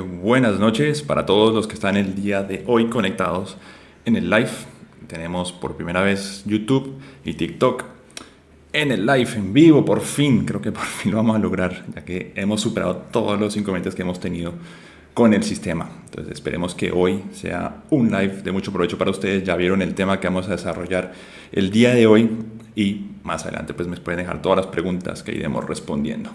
Buenas noches para todos los que están el día de hoy conectados en el live. Tenemos por primera vez YouTube y TikTok en el live, en vivo, por fin. Creo que por fin lo vamos a lograr, ya que hemos superado todos los inconvenientes que hemos tenido con el sistema. Entonces esperemos que hoy sea un live de mucho provecho para ustedes. Ya vieron el tema que vamos a desarrollar el día de hoy y más adelante pues me pueden dejar todas las preguntas que iremos respondiendo.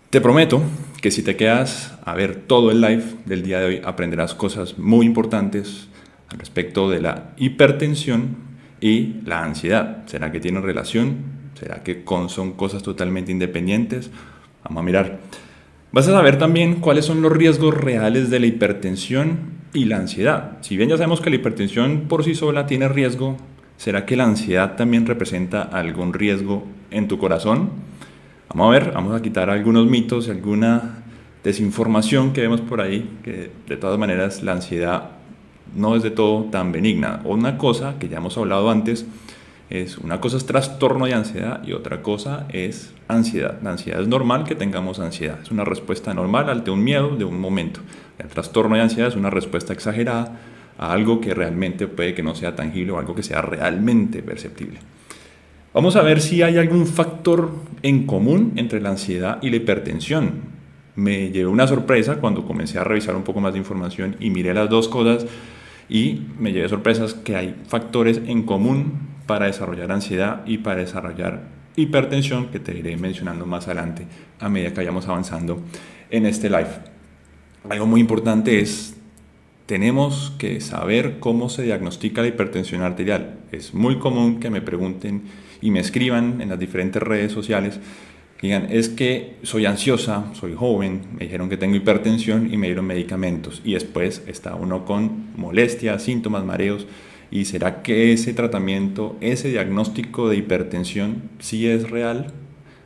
Te prometo que si te quedas a ver todo el live del día de hoy, aprenderás cosas muy importantes al respecto de la hipertensión y la ansiedad. ¿Será que tienen relación? ¿Será que son cosas totalmente independientes? Vamos a mirar. Vas a saber también cuáles son los riesgos reales de la hipertensión y la ansiedad. Si bien ya sabemos que la hipertensión por sí sola tiene riesgo, ¿será que la ansiedad también representa algún riesgo en tu corazón? Vamos a ver, vamos a quitar algunos mitos y alguna desinformación que vemos por ahí, que de todas maneras la ansiedad no es de todo tan benigna. Una cosa que ya hemos hablado antes una cosa es trastorno de ansiedad y otra cosa es ansiedad. La ansiedad es normal que tengamos ansiedad, es una respuesta normal ante un miedo de un momento. El trastorno de ansiedad es una respuesta exagerada a algo que realmente puede que no sea tangible o algo que sea realmente perceptible. Vamos a ver si hay algún factor en común entre la ansiedad y la hipertensión. Me llevé una sorpresa cuando comencé a revisar un poco más de información y miré las dos cosas y me llevé sorpresas que hay factores en común para desarrollar ansiedad y para desarrollar hipertensión que te iré mencionando más adelante a medida que vayamos avanzando en este live. Algo muy importante es tenemos que saber cómo se diagnostica la hipertensión arterial. Es muy común que me pregunten y me escriban en las diferentes redes sociales, digan, es que soy ansiosa, soy joven, me dijeron que tengo hipertensión y me dieron medicamentos. Y después está uno con molestias, síntomas, mareos. ¿Y será que ese tratamiento, ese diagnóstico de hipertensión sí es real?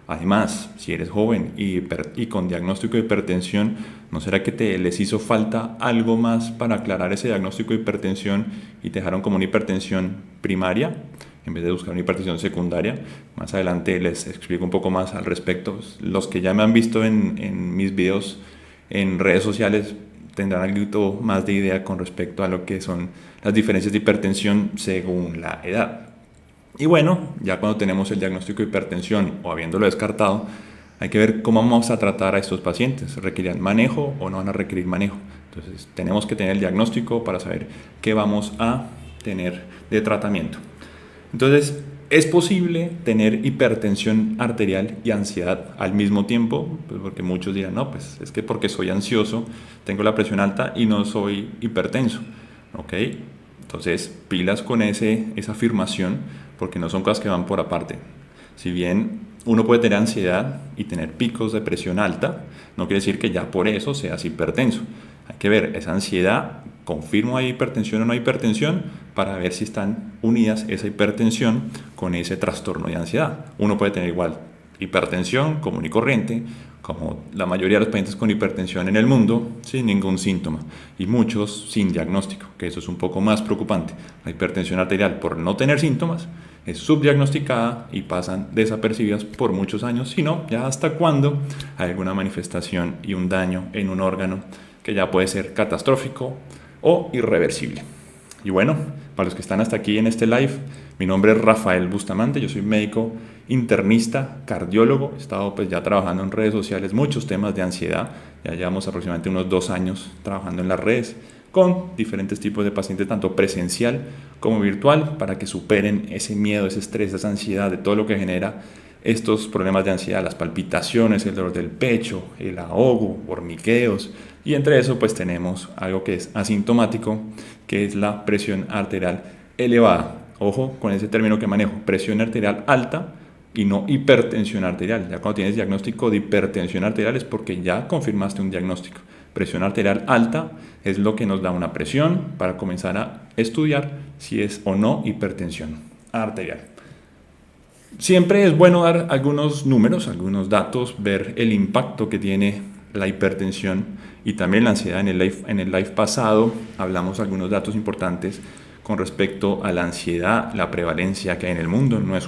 Además, si eres joven y con diagnóstico de hipertensión, ¿no será que les hizo falta algo más para aclarar ese diagnóstico de hipertensión y te dejaron como una hipertensión primaria en vez de buscar una hipertensión secundaria? Más adelante les explico un poco más al respecto. Los que ya me han visto en mis videos en redes sociales tendrán algo más de idea con respecto a lo que son las diferencias de hipertensión según la edad. Y bueno, ya cuando tenemos el diagnóstico de hipertensión o habiéndolo descartado, hay que ver cómo vamos a tratar a estos pacientes. ¿Requerirán manejo o no van a requerir manejo? Entonces, tenemos que tener el diagnóstico para saber qué vamos a tener de tratamiento. Entonces, ¿es posible tener hipertensión arterial y ansiedad al mismo tiempo? Pues porque muchos dirán, no, pues es que porque soy ansioso, tengo la presión alta y no soy hipertenso. ¿Ok? Entonces, pilas con esa afirmación, porque no son cosas que van por aparte. Si bien uno puede tener ansiedad y tener picos de presión alta, no quiere decir que ya por eso seas hipertenso. Hay que ver, esa ansiedad, ¿confirmo hay hipertensión o no hay hipertensión? Para ver si están unidas esa hipertensión con ese trastorno de ansiedad. Uno puede tener igual hipertensión común y corriente, como la mayoría de los pacientes con hipertensión en el mundo, sin ningún síntoma, y muchos sin diagnóstico, que eso es un poco más preocupante. La hipertensión arterial, por no tener síntomas, es subdiagnosticada y pasan desapercibidas por muchos años, sino ya hasta cuando hay alguna manifestación y un daño en un órgano que ya puede ser catastrófico o irreversible. Y bueno, para los que están hasta aquí en este live, mi nombre es Rafael Bustamante, yo soy médico internista, cardiólogo, he estado pues ya trabajando en redes sociales, muchos temas de ansiedad, ya llevamos aproximadamente unos 2 años trabajando en las redes con diferentes tipos de pacientes, tanto presencial como virtual, para que superen ese miedo, ese estrés, esa ansiedad de todo lo que genera estos problemas de ansiedad, las palpitaciones, el dolor del pecho, el ahogo, hormigueos, y entre eso pues tenemos algo que es asintomático, que es la presión arterial elevada. Ojo con ese término que manejo, presión arterial alta y no hipertensión arterial. Ya cuando tienes diagnóstico de hipertensión arterial es porque ya confirmaste un diagnóstico. Presión arterial alta es lo que nos da una presión para comenzar a estudiar si es o no hipertensión arterial. Siempre es bueno dar algunos números, algunos datos, ver el impacto que tiene la hipertensión y también la ansiedad. En el live pasado hablamos algunos datos importantes con respecto a la ansiedad, la prevalencia que hay en el mundo. No es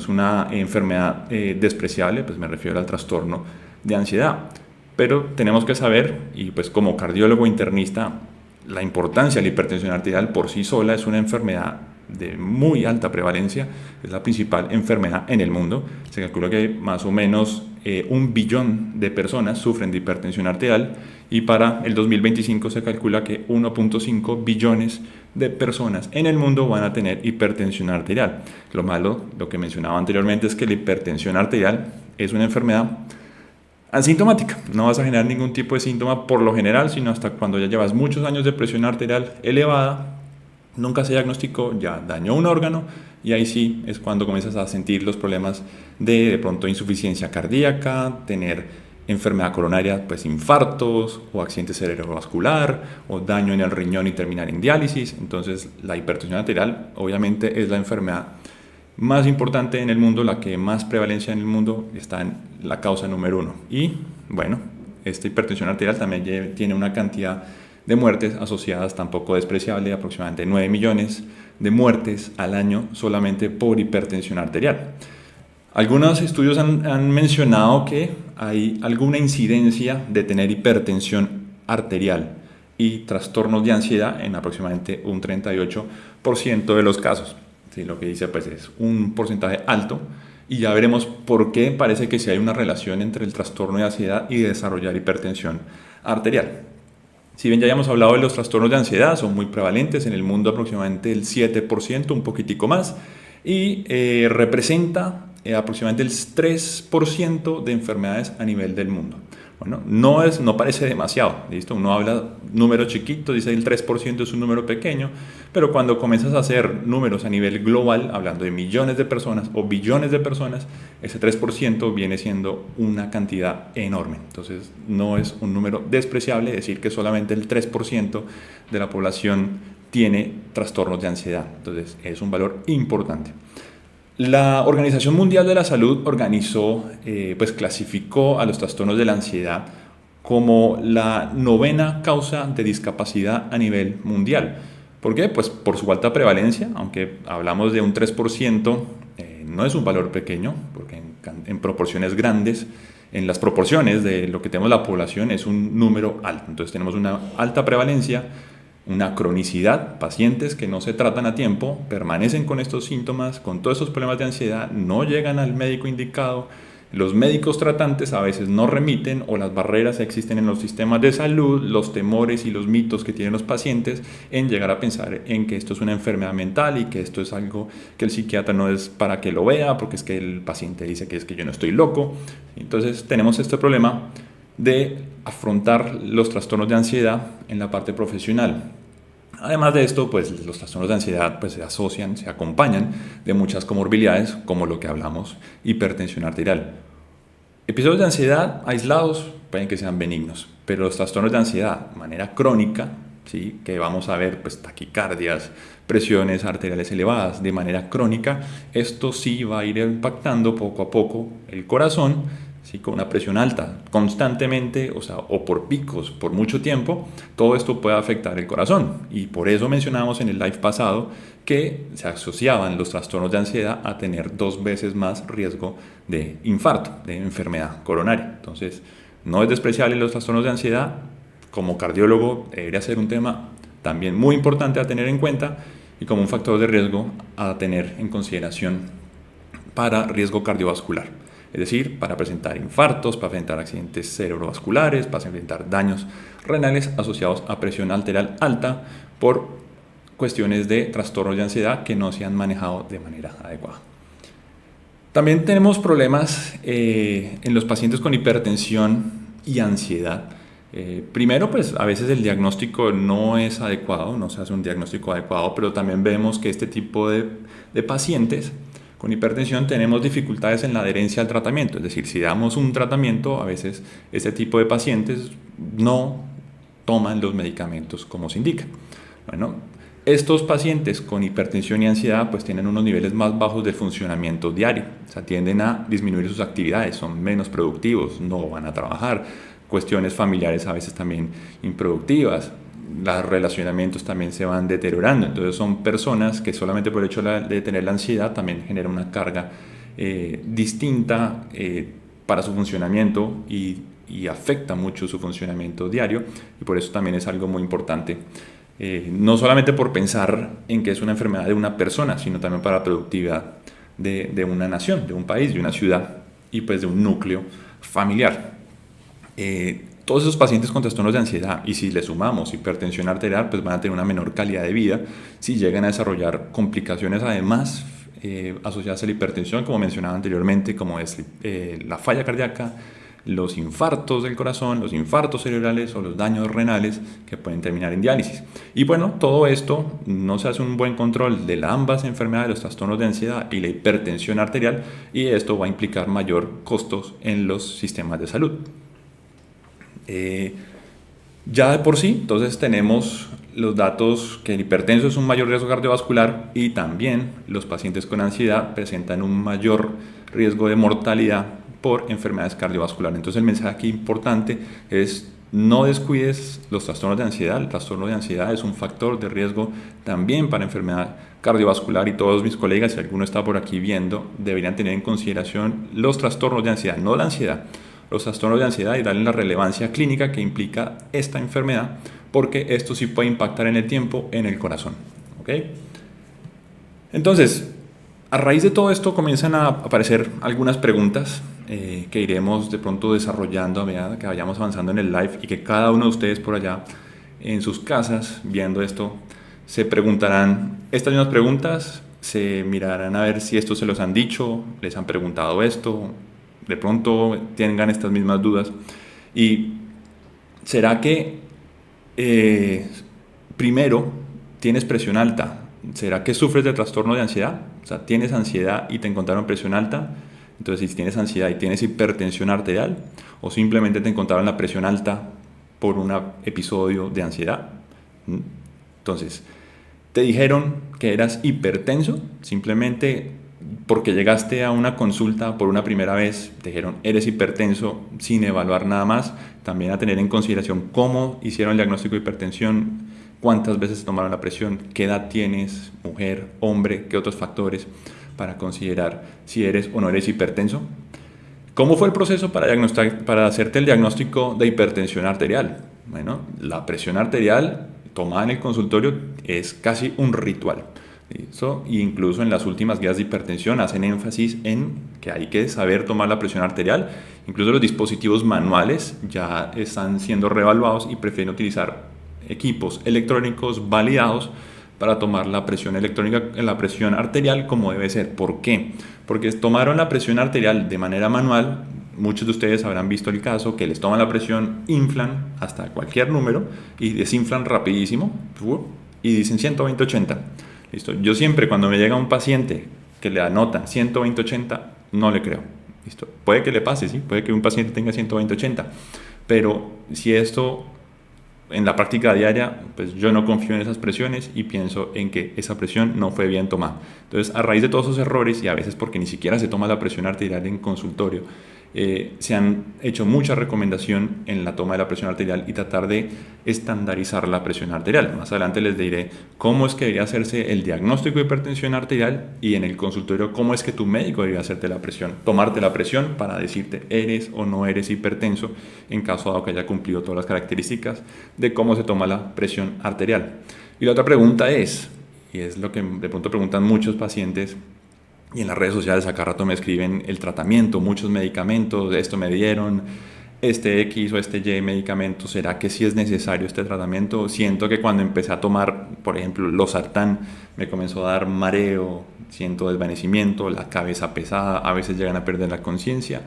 una enfermedad despreciable, pues me refiero al trastorno de ansiedad. pero tenemos que saber, y pues como cardiólogo internista, la importancia de la hipertensión arterial por sí sola es una enfermedad de muy alta prevalencia, es la principal enfermedad en el mundo. Se calcula que más o menos 1 billón de personas sufren de hipertensión arterial y para el 2025 se calcula que 1.5 billones de personas en el mundo van a tener hipertensión arterial. Lo malo, lo que mencionaba anteriormente, es que la hipertensión arterial es una enfermedad asintomática. No vas a generar ningún tipo de síntoma por lo general, sino hasta cuando ya llevas muchos años de presión arterial elevada, nunca se diagnosticó, ya dañó un órgano y ahí sí es cuando comienzas a sentir los problemas de pronto insuficiencia cardíaca, tener enfermedad coronaria, pues infartos o accidente cerebrovascular o daño en el riñón y terminar en diálisis. Entonces la hipertensión arterial obviamente es la enfermedad más importante en el mundo, la que más prevalencia en el mundo, está en la causa número 1. Y bueno, esta hipertensión arterial también tiene una cantidad de muertes asociadas tampoco despreciable, aproximadamente 9 millones de muertes al año solamente por hipertensión arterial. Algunos estudios han mencionado que hay alguna incidencia de tener hipertensión arterial y trastornos de ansiedad en aproximadamente un 38% de los casos. Sí, lo que dice pues es un porcentaje alto y ya veremos por qué parece que sí hay una relación entre el trastorno de ansiedad y desarrollar hipertensión arterial. Si bien ya habíamos hablado de los trastornos de ansiedad, son muy prevalentes en el mundo, aproximadamente el 7%, un poquitico más, y representa aproximadamente el 3% de enfermedades a nivel del mundo. Bueno, no parece demasiado, ¿listo? Uno habla números chiquitos, dice el 3% es un número pequeño, pero cuando comienzas a hacer números a nivel global, hablando de millones de personas o billones de personas, ese 3% viene siendo una cantidad enorme. Entonces, no es un número despreciable decir que solamente el 3% de la población tiene trastornos de ansiedad. Entonces, es un valor importante. La Organización Mundial de la Salud clasificó a los trastornos de la ansiedad como la 9ª causa de discapacidad a nivel mundial. ¿Por qué? Pues por su alta prevalencia, aunque hablamos de un 3%, no es un valor pequeño, porque en proporciones grandes, en las proporciones de lo que tenemos la población es un número alto. Entonces tenemos una alta prevalencia, una cronicidad, pacientes que no se tratan a tiempo, permanecen con estos síntomas, con todos estos problemas de ansiedad, no llegan al médico indicado, los médicos tratantes a veces no remiten o las barreras existen en los sistemas de salud, los temores y los mitos que tienen los pacientes en llegar a pensar en que esto es una enfermedad mental y que esto es algo que el psiquiatra no es para que lo vea, porque es que el paciente dice que es que yo no estoy loco. Entonces tenemos este problema de afrontar los trastornos de ansiedad en la parte profesional. Además de esto, pues los trastornos de ansiedad pues, se acompañan de muchas comorbilidades, como lo que hablamos, hipertensión arterial. Episodios de ansiedad aislados pueden que sean benignos, pero los trastornos de ansiedad de manera crónica, ¿sí? Que vamos a ver pues, taquicardias, presiones arteriales elevadas de manera crónica, esto sí va a ir impactando poco a poco el corazón, ¿sí? Con una presión alta constantemente, o por picos por mucho tiempo, todo esto puede afectar el corazón. Y por eso mencionamos en el live pasado que se asociaban los trastornos de ansiedad a tener 2 veces más riesgo de infarto, de enfermedad coronaria. Entonces, no es despreciable los trastornos de ansiedad. Como cardiólogo debería ser un tema también muy importante a tener en cuenta y como un factor de riesgo a tener en consideración para riesgo cardiovascular. Es decir, para presentar infartos, para presentar accidentes cerebrovasculares, para presentar daños renales asociados a presión arterial alta por cuestiones de trastornos de ansiedad que no se han manejado de manera adecuada. También tenemos problemas en los pacientes con hipertensión y ansiedad. Primero, pues a veces el diagnóstico no es adecuado, no se hace un diagnóstico adecuado, pero también vemos que este tipo de pacientes con hipertensión tenemos dificultades en la adherencia al tratamiento, es decir, si damos un tratamiento, a veces este tipo de pacientes no toman los medicamentos como se indica. Bueno, estos pacientes con hipertensión y ansiedad pues tienen unos niveles más bajos de funcionamiento diario, o sea, tienden a disminuir sus actividades, son menos productivos, no van a trabajar, cuestiones familiares a veces también improductivas, los relacionamientos también se van deteriorando. Entonces son personas que solamente por el hecho de tener la ansiedad también genera una carga distinta para su funcionamiento y afecta mucho su funcionamiento diario, y por eso también es algo muy importante. No solamente por pensar en que es una enfermedad de una persona, sino también para la productividad de una nación, de un país, de una ciudad y pues de un núcleo familiar. Todos esos pacientes con trastornos de ansiedad, y si le sumamos hipertensión arterial, pues van a tener una menor calidad de vida si llegan a desarrollar complicaciones además asociadas a la hipertensión, como mencionaba anteriormente, como es la falla cardíaca, los infartos del corazón, los infartos cerebrales o los daños renales que pueden terminar en diálisis. Y bueno, todo esto no se hace un buen control de ambas enfermedades, los trastornos de ansiedad y la hipertensión arterial, y esto va a implicar mayor costos en los sistemas de salud. Ya de por sí, entonces tenemos los datos que el hipertenso es un mayor riesgo cardiovascular y también los pacientes con ansiedad presentan un mayor riesgo de mortalidad por enfermedades cardiovasculares. Entonces el mensaje aquí importante es: no descuides los trastornos de ansiedad. El trastorno de ansiedad es un factor de riesgo también para enfermedad cardiovascular, y todos mis colegas, si alguno está por aquí viendo, deberían tener en consideración los trastornos de ansiedad, no la ansiedad, los trastornos de ansiedad, y darle la relevancia clínica que implica esta enfermedad, porque esto sí puede impactar en el tiempo en el corazón. ¿Okay? Entonces, a raíz de todo esto comienzan a aparecer algunas preguntas que iremos de pronto desarrollando a medida que vayamos avanzando en el live, y que cada uno de ustedes por allá en sus casas viendo esto se preguntarán estas mismas preguntas, se mirarán a ver si esto se los han dicho, les han preguntado esto, de pronto tengan estas mismas dudas. Y ¿será que primero tienes presión alta? ¿Será que sufres de trastorno de ansiedad? O sea, tienes ansiedad y te encontraron presión alta. Entonces, si tienes ansiedad y tienes hipertensión arterial, o simplemente te encontraron la presión alta por un episodio de ansiedad. Entonces, te dijeron que eras hipertenso, simplemente porque llegaste a una consulta por una primera vez, te dijeron eres hipertenso sin evaluar nada más. También a tener en consideración cómo hicieron el diagnóstico de hipertensión, cuántas veces tomaron la presión, qué edad tienes, mujer, hombre, qué otros factores para considerar si eres o no eres hipertenso. ¿Cómo fue el proceso para hacerte el diagnóstico de hipertensión arterial? Bueno, la presión arterial tomada en el consultorio es casi un ritual. ¿Listo? Y incluso en las últimas guías de hipertensión hacen énfasis en que hay que saber tomar la presión arterial. Incluso los dispositivos manuales ya están siendo reevaluados y prefieren utilizar equipos electrónicos validados para tomar la presión electrónica, la presión arterial como debe ser. ¿Por qué? Porque tomaron la presión arterial de manera manual. Muchos de ustedes habrán visto el caso que les toman la presión, inflan hasta cualquier número y desinflan rapidísimo y dicen 120/80. ¿Listo? Yo siempre, cuando me llega un paciente que le anota 120/80, no le creo. ¿Listo? Puede que le pase, ¿sí? Puede que un paciente tenga 120/80, pero si esto en la práctica diaria, pues yo no confío en esas presiones y pienso en que esa presión no fue bien tomada. Entonces, a raíz de todos esos errores, y a veces porque ni siquiera se toma la presión arterial en consultorio, se han hecho mucha recomendación en la toma de la presión arterial y tratar de estandarizar la presión arterial. Más adelante les diré cómo es que debería hacerse el diagnóstico de hipertensión arterial, y en el consultorio cómo es que tu médico debería hacerte la presión, tomarte la presión para decirte eres o no eres hipertenso, en caso dado que haya cumplido todas las características de cómo se toma la presión arterial. Y la otra pregunta es, y es lo que de pronto preguntan muchos pacientes, y en las redes sociales a cada rato me escriben el tratamiento, muchos medicamentos, esto me dieron, este X o este Y medicamento, ¿será que sí es necesario este tratamiento? Siento que cuando empecé a tomar, por ejemplo, losartán, me comenzó a dar mareo, siento desvanecimiento, la cabeza pesada, a veces llegan a perder la conciencia.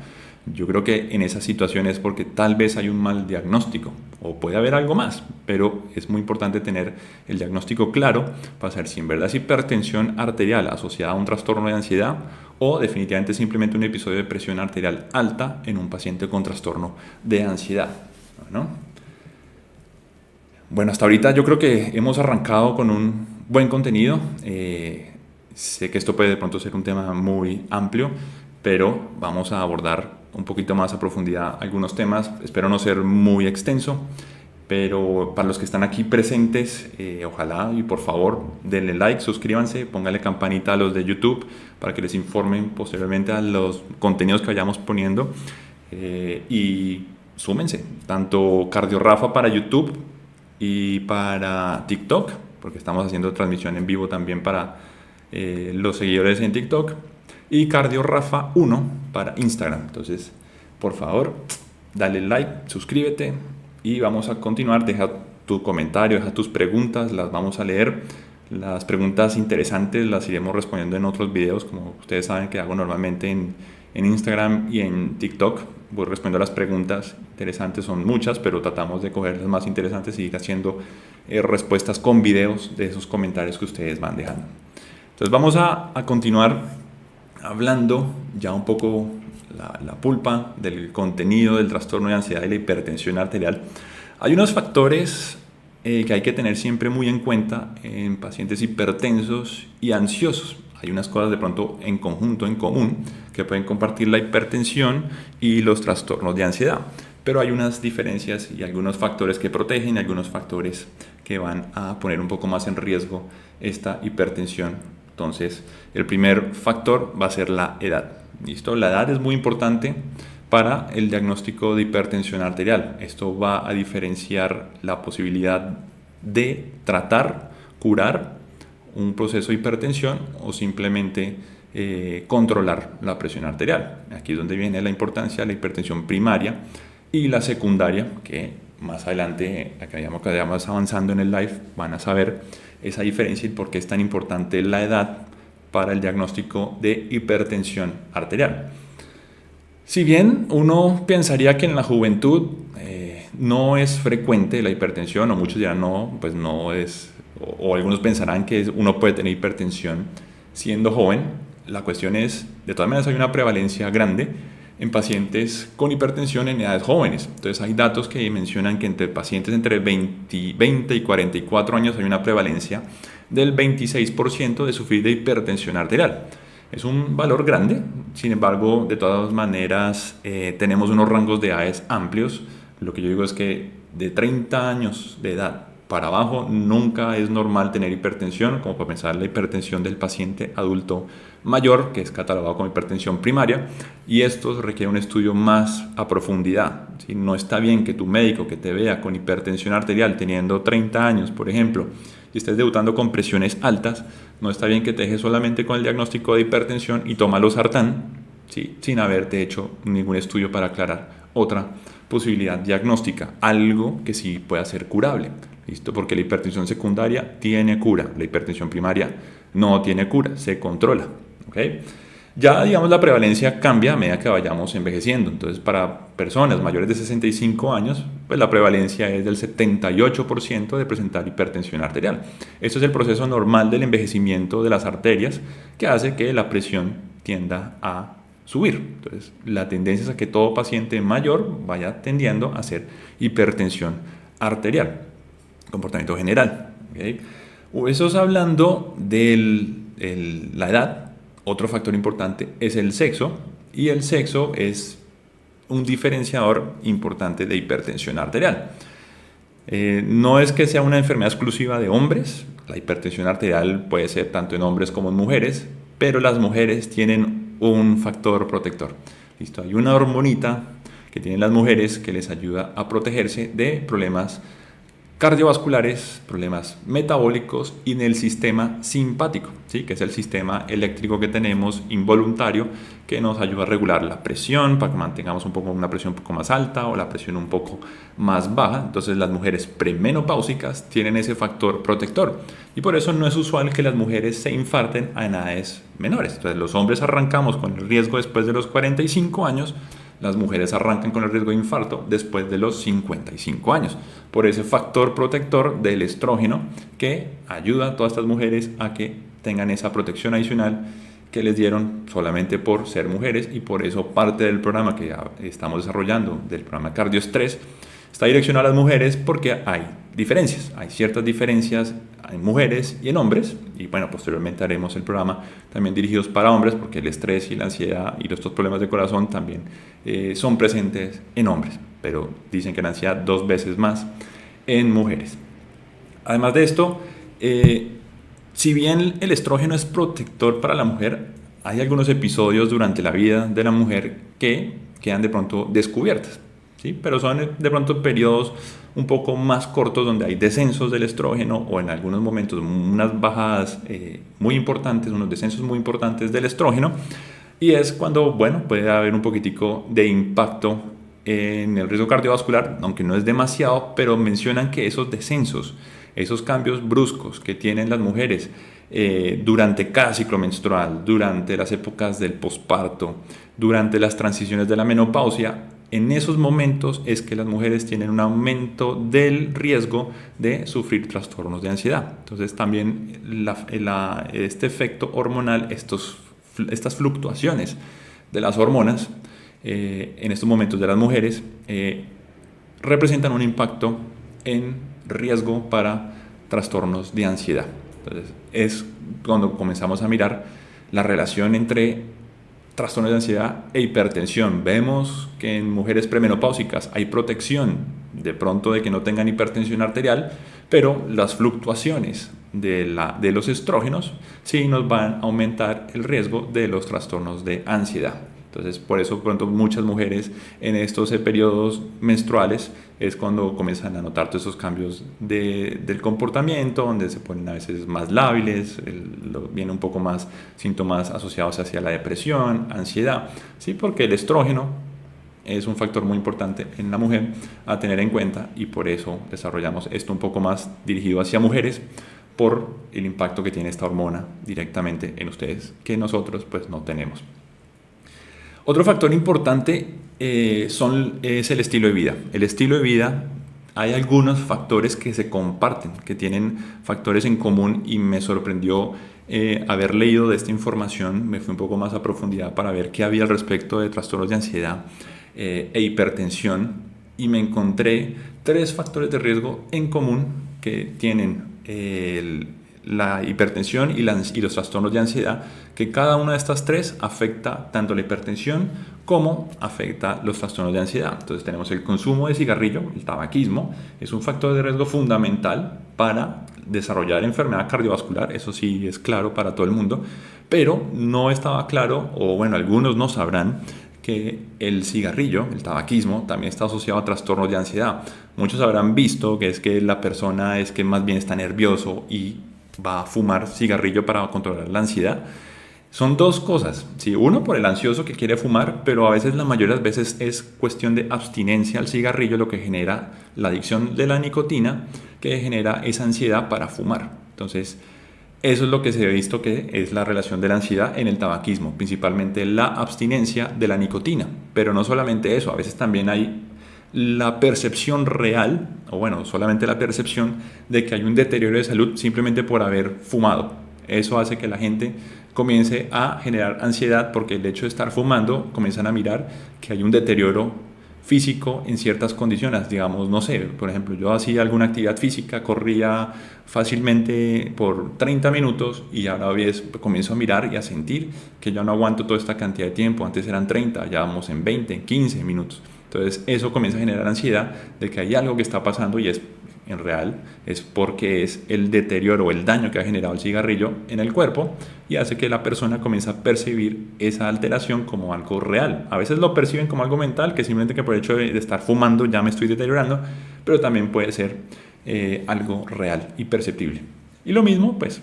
Yo creo que en esas situaciones es porque tal vez hay un mal diagnóstico o puede haber algo más, pero es muy importante tener el diagnóstico claro para saber si en verdad es hipertensión arterial asociada a un trastorno de ansiedad o definitivamente simplemente un episodio de presión arterial alta en un paciente con trastorno de ansiedad, ¿no? Bueno, hasta ahorita yo creo que hemos arrancado con un buen contenido. Sé que esto puede de pronto ser un tema muy amplio, pero vamos a abordar un poquito más a profundidad algunos temas. Espero no ser muy extenso, pero para los que están aquí presentes, ojalá y por favor denle like, suscríbanse, pónganle campanita a los de YouTube para que les informen posteriormente a los contenidos que vayamos poniendo. Y súmense, tanto Cardio Rafa para YouTube y para TikTok, porque estamos haciendo transmisión en vivo también para los seguidores en TikTok, y Cardio Rafa 1 para Instagram. Entonces, por favor, dale like, suscríbete y vamos a continuar. Deja tu comentario, deja tus preguntas, las vamos a leer. Las preguntas interesantes las iremos respondiendo en otros videos, como ustedes saben que hago normalmente en Instagram y en TikTok. Voy respondiendo a las preguntas interesantes, son muchas, pero tratamos de coger las más interesantes y ir haciendo respuestas con videos de esos comentarios que ustedes van dejando. Entonces vamos a continuar hablando ya un poco la pulpa del contenido del trastorno de ansiedad y la hipertensión arterial. Hay unos factores que hay que tener siempre muy en cuenta en pacientes hipertensos y ansiosos. Hay unas cosas de pronto en conjunto, en común, que pueden compartir la hipertensión y los trastornos de ansiedad. Pero hay unas diferencias y algunos factores que protegen y algunos factores que van a poner un poco más en riesgo esta hipertensión. Entonces, el primer factor va a ser la edad. ¿Listo? La edad es muy importante para el diagnóstico de hipertensión arterial. Esto va a diferenciar la posibilidad de tratar, curar un proceso de hipertensión o simplemente controlar la presión arterial. Aquí es donde viene la importancia de la hipertensión primaria y la secundaria, que más adelante, que vayamos avanzando en el live, van a saber esa diferencia y por qué es tan importante la edad para el diagnóstico de hipertensión arterial. Si bien uno pensaría que en la juventud no es frecuente la hipertensión, o muchos dirán no, pues no es, o algunos pensarán que uno puede tener hipertensión siendo joven, la cuestión es, de todas maneras hay una prevalencia grande en pacientes con hipertensión en edades jóvenes. Entonces hay datos que mencionan que entre pacientes entre 20 y 44 años hay una prevalencia del 26% de sufrir de hipertensión arterial. Es un valor grande, sin embargo, de todas maneras tenemos unos rangos de edades amplios. Lo que yo digo es que de 30 años de edad para abajo nunca es normal tener hipertensión, como para pensar la hipertensión del paciente adulto mayor, que es catalogado como hipertensión primaria, y esto requiere un estudio más a profundidad. ¿Sí? No está bien que tu médico que te vea con hipertensión arterial teniendo 30 años, por ejemplo, y estés debutando con presiones altas, no está bien que te dejes solamente con el diagnóstico de hipertensión y toma losartán, ¿sí? Sin haberte hecho ningún estudio para aclarar otra posibilidad diagnóstica, algo que sí pueda ser curable. ¿Listo? Porque la hipertensión secundaria tiene cura, la hipertensión primaria no tiene cura, se controla. ¿Okay? Ya, digamos, la prevalencia cambia a medida que vayamos envejeciendo. Entonces, para personas mayores de 65 años, pues la prevalencia es del 78% de presentar hipertensión arterial. Esto es el proceso normal del envejecimiento de las arterias que hace que la presión tienda a subir. Entonces, la tendencia es a que todo paciente mayor vaya tendiendo a hacer hipertensión arterial. Comportamiento general. ¿Okay? Eso es hablando de la edad. Otro factor importante es el sexo, y el sexo es un diferenciador importante de hipertensión arterial. No es que sea una enfermedad exclusiva de hombres, la hipertensión arterial puede ser tanto en hombres como en mujeres, pero las mujeres tienen un factor protector. ¿Listo? Hay una hormonita que tienen las mujeres que les ayuda a protegerse de problemas cardiovasculares, problemas metabólicos y en el sistema simpático, ¿sí? Que es el sistema eléctrico que tenemos involuntario que nos ayuda a regular la presión para que mantengamos una presión un poco más alta o la presión un poco más baja. Entonces las mujeres premenopáusicas tienen ese factor protector y por eso no es usual que las mujeres se infarten a edades menores. Entonces los hombres arrancamos con el riesgo después de los 45 años, las mujeres arrancan con el riesgo de infarto después de los 55 años, por ese factor protector del estrógeno que ayuda a todas estas mujeres a que tengan esa protección adicional que les dieron solamente por ser mujeres, y por eso parte del programa que ya estamos desarrollando, del programa Cardioestrés, está direccionado a las mujeres porque hay diferencias, hay ciertas diferencias en mujeres y en hombres, y bueno, posteriormente haremos el programa también dirigidos para hombres porque el estrés y la ansiedad y estos problemas de corazón también son presentes en hombres, pero dicen que la ansiedad 2 veces más en mujeres. Además de esto, si bien el estrógeno es protector para la mujer, hay algunos episodios durante la vida de la mujer que quedan de pronto descubiertas, ¿sí? Pero son de pronto periodos un poco más cortos donde hay descensos del estrógeno o en algunos momentos unas bajadas muy importantes, unos descensos muy importantes del estrógeno, y es cuando, bueno, puede haber un poquitico de impacto en el riesgo cardiovascular, aunque no es demasiado, pero mencionan que esos descensos, esos cambios bruscos que tienen las mujeres durante cada ciclo menstrual, durante las épocas del posparto, durante las transiciones de la menopausia, en esos momentos es que las mujeres tienen un aumento del riesgo de sufrir trastornos de ansiedad. Entonces también este efecto hormonal, estas fluctuaciones de las hormonas en estos momentos de las mujeres representan un impacto en riesgo para trastornos de ansiedad. Entonces es cuando comenzamos a mirar la relación entre trastornos de ansiedad e hipertensión. Vemos que en mujeres premenopáusicas hay protección de pronto de que no tengan hipertensión arterial, pero las fluctuaciones de los estrógenos sí nos van a aumentar el riesgo de los trastornos de ansiedad. Entonces, por eso pronto muchas mujeres en estos periodos menstruales es cuando comienzan a notar todos esos cambios del comportamiento, donde se ponen a veces más lábiles, viene un poco más síntomas asociados hacia la depresión, ansiedad, ¿sí? Porque el estrógeno es un factor muy importante en la mujer a tener en cuenta, y por eso desarrollamos esto un poco más dirigido hacia mujeres, por el impacto que tiene esta hormona directamente en ustedes, que nosotros pues no tenemos. Otro factor importante es el estilo de vida. El estilo de vida, hay algunos factores que se comparten, que tienen factores en común, y me sorprendió haber leído de esta información. Me fui un poco más a profundidad para ver qué había al respecto de trastornos de ansiedad e hipertensión, y me encontré 3 factores de riesgo en común que tienen la hipertensión y los trastornos de ansiedad, que cada una de estas 3 afecta tanto la hipertensión como afecta los trastornos de ansiedad. Entonces tenemos el consumo de cigarrillo, el tabaquismo, es un factor de riesgo fundamental para desarrollar enfermedad cardiovascular, eso sí es claro para todo el mundo, pero no estaba claro, o bueno, algunos no sabrán, que el cigarrillo, el tabaquismo, también está asociado a trastornos de ansiedad. Muchos habrán visto que es que la persona es que más bien está nervioso y va a fumar cigarrillo para controlar la ansiedad. Son 2 cosas, ¿sí? Uno por el ansioso que quiere fumar, pero a veces, la mayoría de las veces, es cuestión de abstinencia al cigarrillo lo que genera la adicción de la nicotina, que genera esa ansiedad para fumar. Entonces, eso es lo que se ha visto que es la relación de la ansiedad en el tabaquismo, principalmente la abstinencia de la nicotina. Pero no solamente eso, a veces también hay la percepción real, o bueno, solamente la percepción de que hay un deterioro de salud simplemente por haber fumado. Eso hace que la gente comience a generar ansiedad, porque el hecho de estar fumando comienzan a mirar que hay un deterioro físico en ciertas condiciones. Digamos, no sé, por ejemplo, yo hacía alguna actividad física, corría fácilmente por 30 minutos y ahora comienzo a mirar y a sentir que yo no aguanto toda esta cantidad de tiempo. Antes eran 30, ya vamos en 20, 15 minutos. Entonces eso comienza a generar ansiedad de que hay algo que está pasando, y en real es porque es el deterioro o el daño que ha generado el cigarrillo en el cuerpo, y hace que la persona comience a percibir esa alteración como algo real. A veces lo perciben como algo mental, que simplemente que por el hecho de estar fumando ya me estoy deteriorando, pero también puede ser algo real y perceptible. Y lo mismo, pues,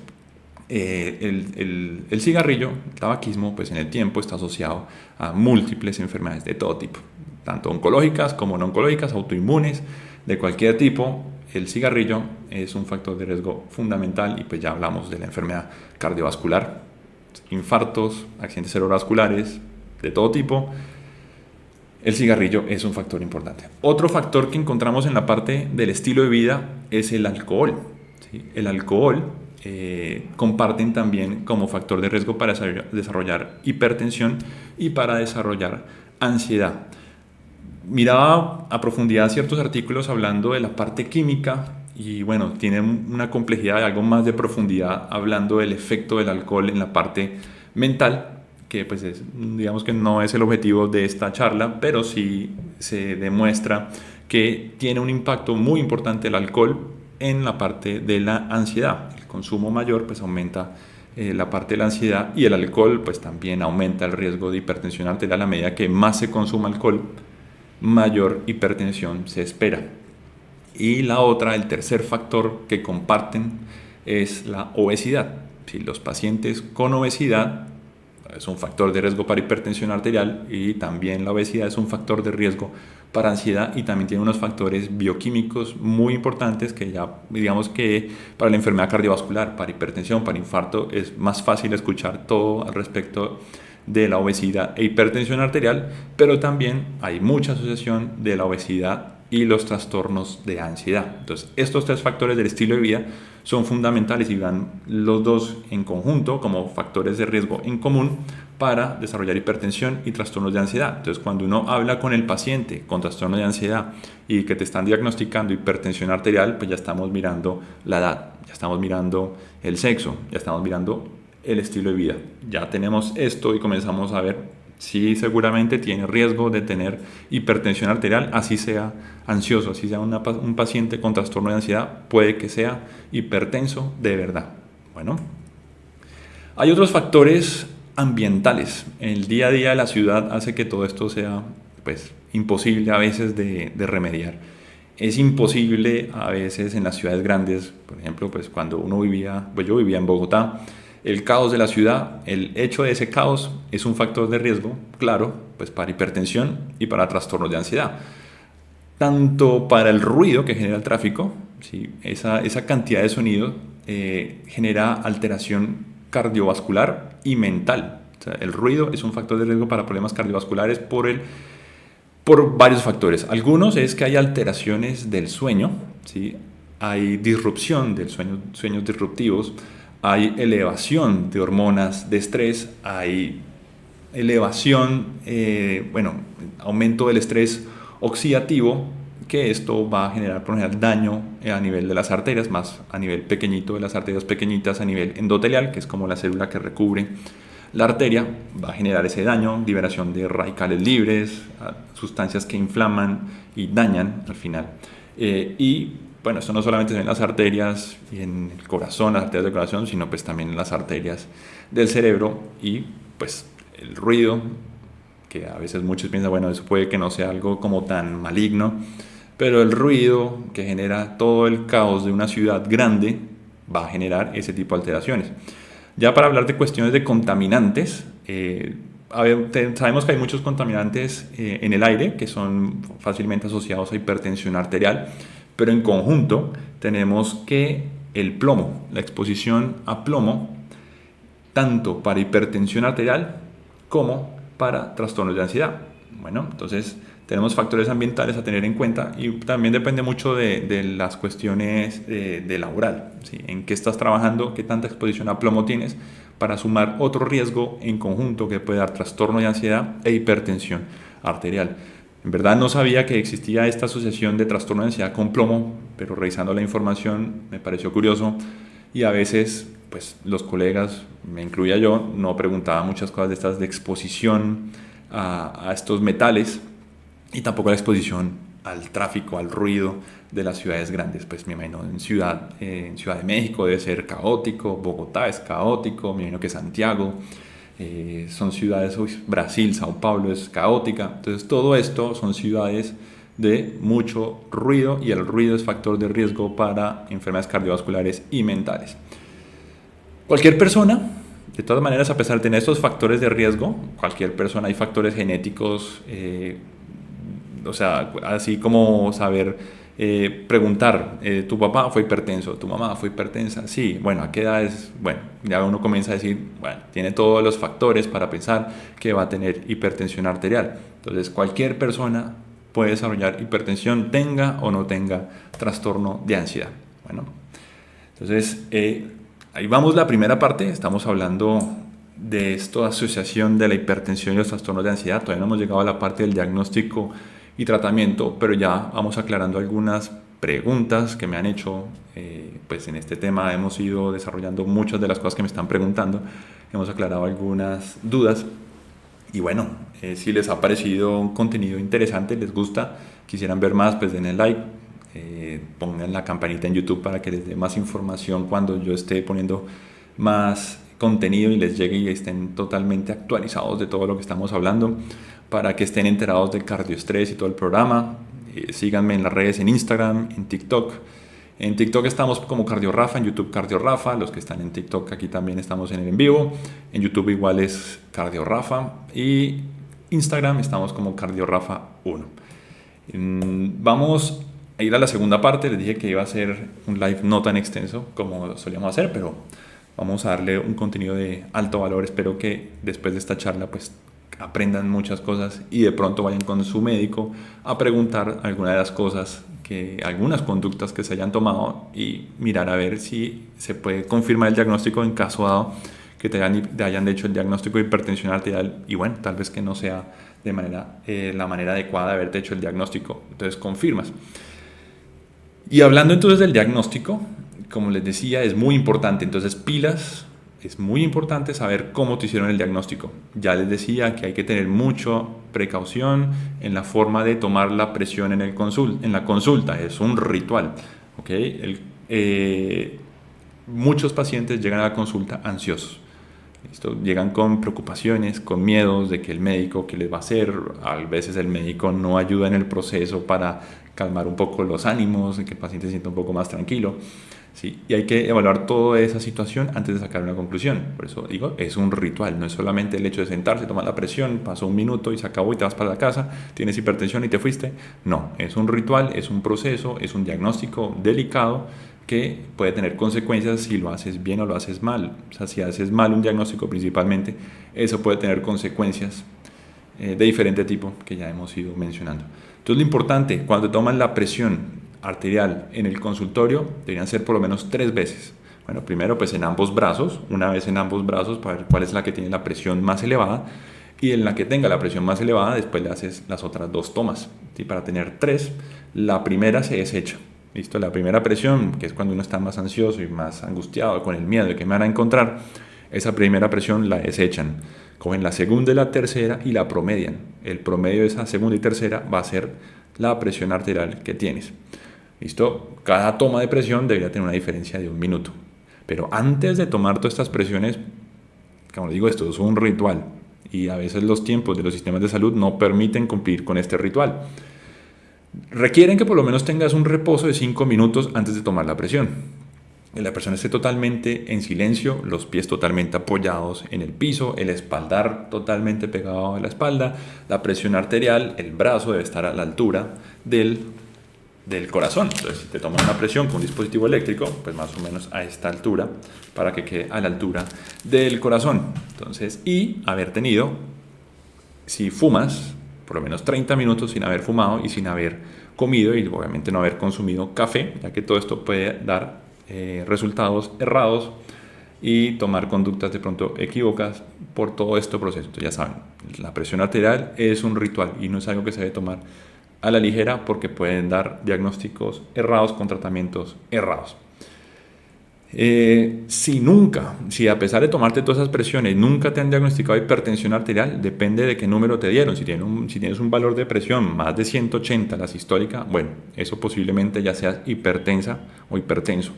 el cigarrillo, el tabaquismo, pues en el tiempo está asociado a múltiples enfermedades de todo tipo, tanto oncológicas como no oncológicas, autoinmunes, de cualquier tipo. El cigarrillo es un factor de riesgo fundamental, y pues ya hablamos de la enfermedad cardiovascular, infartos, accidentes cerebrovasculares, de todo tipo. El cigarrillo es un factor importante. Otro factor que encontramos en la parte del estilo de vida es el alcohol, ¿sí? El alcohol comparten también como factor de riesgo para desarrollar hipertensión y para desarrollar ansiedad. Miraba a profundidad ciertos artículos hablando de la parte química, y bueno, tiene una complejidad y algo más de profundidad hablando del efecto del alcohol en la parte mental, que pues digamos que no es el objetivo de esta charla, pero sí se demuestra que tiene un impacto muy importante el alcohol en la parte de la ansiedad. El consumo mayor pues aumenta la parte de la ansiedad, y el alcohol pues también aumenta el riesgo de hipertensión arterial. A medida que más se consuma alcohol, mayor hipertensión se espera. Y la otra, el tercer factor que comparten es la obesidad. Si los pacientes con obesidad es un factor de riesgo para hipertensión arterial, y también la obesidad es un factor de riesgo para ansiedad, y también tiene unos factores bioquímicos muy importantes que ya digamos que para la enfermedad cardiovascular, para hipertensión, para infarto, es más fácil escuchar todo al respecto de la obesidad e hipertensión arterial, pero también hay mucha asociación de la obesidad y los trastornos de ansiedad. Entonces, estos tres factores del estilo de vida son fundamentales y van los dos en conjunto como factores de riesgo en común para desarrollar hipertensión y trastornos de ansiedad. Entonces, cuando uno habla con el paciente con trastornos de ansiedad y que te están diagnosticando hipertensión arterial, pues ya estamos mirando la edad, ya estamos mirando el sexo, ya estamos mirando el estilo de vida. Ya tenemos esto y comenzamos a ver si seguramente tiene riesgo de tener hipertensión arterial, así sea ansioso, así sea un paciente con trastorno de ansiedad, puede que sea hipertenso de verdad. Bueno, hay otros factores ambientales. El día a día de la ciudad hace que todo esto sea pues imposible a veces de remediar. Es imposible a veces en las ciudades grandes, por ejemplo, pues cuando uno vivía, pues yo vivía en Bogotá, el caos de la ciudad, el hecho de ese caos es un factor de riesgo, claro, pues para hipertensión y para trastornos de ansiedad. Tanto para el ruido que genera el tráfico, ¿sí? esa cantidad de sonido genera alteración cardiovascular y mental. O sea, el ruido es un factor de riesgo para problemas cardiovasculares por varios factores. Algunos es que hay alteraciones del sueño, ¿sí? Hay disrupción del sueño, sueños disruptivos, hay elevación de hormonas de estrés, hay elevación, aumento del estrés oxidativo, que esto va a generar por ejemplo daño a nivel de las arterias, más a nivel pequeñito de las arterias pequeñitas, a nivel endotelial, que es como la célula que recubre la arteria, va a generar ese daño, liberación de radicales libres, sustancias que inflaman y dañan al final. Y bueno, esto no solamente en las arterias y en el corazón, las arterias del corazón, sino pues también en las arterias del cerebro, y pues el ruido, que a veces muchos piensan, bueno, eso puede que no sea algo como tan maligno, pero el ruido que genera todo el caos de una ciudad grande va a generar ese tipo de alteraciones. Ya para hablar de cuestiones de contaminantes, sabemos que hay muchos contaminantes en el aire que son fácilmente asociados a hipertensión arterial, pero en conjunto tenemos que el plomo, la exposición a plomo, tanto para hipertensión arterial como para trastornos de ansiedad. Bueno, entonces tenemos factores ambientales a tener en cuenta, y también depende mucho de las cuestiones de laboral, ¿sí? En qué estás trabajando, qué tanta exposición a plomo tienes, para sumar otro riesgo en conjunto que puede dar trastorno de ansiedad e hipertensión arterial. En verdad no sabía que existía esta asociación de trastorno de ansiedad con plomo, pero revisando la información me pareció curioso, y a veces pues los colegas, me incluía yo, no preguntaba muchas cosas de estas de exposición a estos metales, y tampoco la exposición al tráfico, al ruido de las ciudades grandes. Pues me imagino en Ciudad de México debe ser caótico, Bogotá es caótico, me imagino que Santiago, son ciudades, Brasil, Sao Paulo es caótica. Entonces todo esto son ciudades de mucho ruido, y el ruido es factor de riesgo para enfermedades cardiovasculares y mentales. Cualquier persona, de todas maneras, a pesar de tener estos factores de riesgo, cualquier persona, hay factores genéticos, o sea, así como saber preguntar, ¿tu papá fue hipertenso? ¿Tu mamá fue hipertensa? Sí, bueno, ¿a qué edad es? Bueno, ya uno comienza a decir, bueno, tiene todos los factores para pensar que va a tener hipertensión arterial. Entonces, cualquier persona puede desarrollar hipertensión, tenga o no tenga trastorno de ansiedad. Bueno, entonces, ahí vamos la primera parte. Estamos hablando de esta asociación de la hipertensión y los trastornos de ansiedad. Todavía no hemos llegado a la parte del diagnóstico y tratamiento, pero ya vamos aclarando algunas preguntas que me han hecho. Pues en este tema hemos ido desarrollando muchas de las cosas que me están preguntando, hemos aclarado algunas dudas, y bueno, si les ha parecido un contenido interesante, les gusta, quisieran ver más, pues denle like, pongan la campanita en YouTube para que les dé más información cuando yo esté poniendo más contenido y les llegue y estén totalmente actualizados de todo lo que estamos hablando, para que estén enterados del cardioestrés y todo el programa. Síganme en las redes, en Instagram, en TikTok. En TikTok estamos como Cardio Rafa, en YouTube Cardio Rafa. Los que están en TikTok aquí también estamos en el en vivo. En YouTube igual es Cardio Rafa. Y Instagram estamos como Cardio Rafa 1. Vamos a ir a la segunda parte. Les dije que iba a ser un live no tan extenso como solíamos hacer, pero vamos a darle un contenido de alto valor. Espero que después de esta charla pues aprendan muchas cosas y de pronto vayan con su médico a preguntar algunas de las cosas, algunas conductas que se hayan tomado, y mirar a ver si se puede confirmar el diagnóstico en caso dado que te hayan hecho el diagnóstico de hipertensión arterial, y bueno, tal vez que no sea la manera adecuada de haberte hecho el diagnóstico, entonces confirmas. Y hablando entonces del diagnóstico, como les decía, es muy importante, entonces pilas. Es muy importante saber cómo te hicieron el diagnóstico. Ya les decía que hay que tener mucha precaución en la forma de tomar la presión en la consulta. Es un ritual. ¿Okay? Muchos pacientes llegan a la consulta ansiosos. Llegan con preocupaciones, con miedos de que el médico, ¿qué les va a hacer? A veces el médico no ayuda en el proceso para calmar un poco los ánimos, que el paciente se sienta un poco más tranquilo. ¿Sí? Y hay que evaluar toda esa situación antes de sacar una conclusión. Por eso digo, es un ritual, no es solamente el hecho de sentarse, tomar la presión, pasó un minuto y se acabó y te vas para la casa, tienes hipertensión y te fuiste. No, es un ritual, es un proceso, es un diagnóstico delicado que puede tener consecuencias si lo haces bien o lo haces mal. O sea, si haces mal un diagnóstico principalmente, eso puede tener consecuencias de diferente tipo que ya hemos ido mencionando. Entonces lo importante, cuando toman la presión arterial en el consultorio, deberían ser por lo menos 3 veces. Bueno, primero pues en ambos brazos, una vez en ambos brazos para ver cuál es la que tiene la presión más elevada, y en la que tenga la presión más elevada después le haces las otras 2 tomas, ¿sí? Para tener 3, la primera se desecha. ¿Listo? La primera presión, que es cuando uno está más ansioso y más angustiado con el miedo de que me van a encontrar, esa primera presión la desechan. Cogen la segunda y la tercera y la promedian. El promedio de esa segunda y tercera va a ser la presión arterial que tienes. ¿Listo? Cada toma de presión debería tener una diferencia de 1 minuto. Pero antes de tomar todas estas presiones, como digo, esto es un ritual. Y a veces los tiempos de los sistemas de salud no permiten cumplir con este ritual. Requieren que por lo menos tengas un reposo de 5 minutos antes de tomar la presión. Que la persona esté totalmente en silencio, los pies totalmente apoyados en el piso, el espaldar totalmente pegado a la espalda, la presión arterial, el brazo debe estar a la altura del corazón. Entonces, si te toman una presión con un dispositivo eléctrico, pues más o menos a esta altura, para que quede a la altura del corazón. Entonces, y haber tenido, si fumas, por lo menos 30 minutos sin haber fumado y sin haber comido, y obviamente no haber consumido café, ya que todo esto puede dar resultados errados y tomar conductas de pronto equívocas por todo este proceso. Entonces, ya saben, la presión arterial es un ritual y no es algo que se debe tomar a la ligera, porque pueden dar diagnósticos errados con tratamientos errados. Si a pesar de tomarte todas esas presiones nunca te han diagnosticado hipertensión arterial, depende de qué número te dieron. Si tienes un valor de presión más de 180, la sistólica, bueno, eso posiblemente ya sea hipertensa o hipertenso.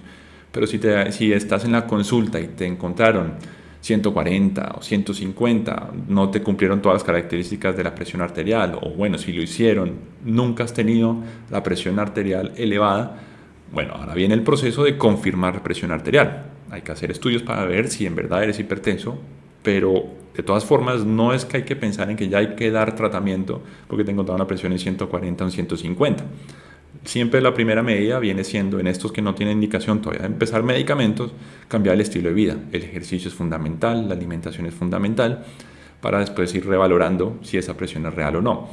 Pero si estás en la consulta y te encontraron 140 o 150, no te cumplieron todas las características de la presión arterial, o bueno, si lo hicieron, nunca has tenido la presión arterial elevada, bueno, ahora viene el proceso de confirmar presión arterial. Hay que hacer estudios para ver si en verdad eres hipertenso, pero de todas formas no es que hay que pensar en que ya hay que dar tratamiento porque te encontraron una presión en 140 o en 150. Siempre la primera medida viene siendo, en estos que no tienen indicación todavía de empezar medicamentos, cambiar el estilo de vida. El ejercicio es fundamental, la alimentación es fundamental, para después ir revalorando si esa presión es real o no.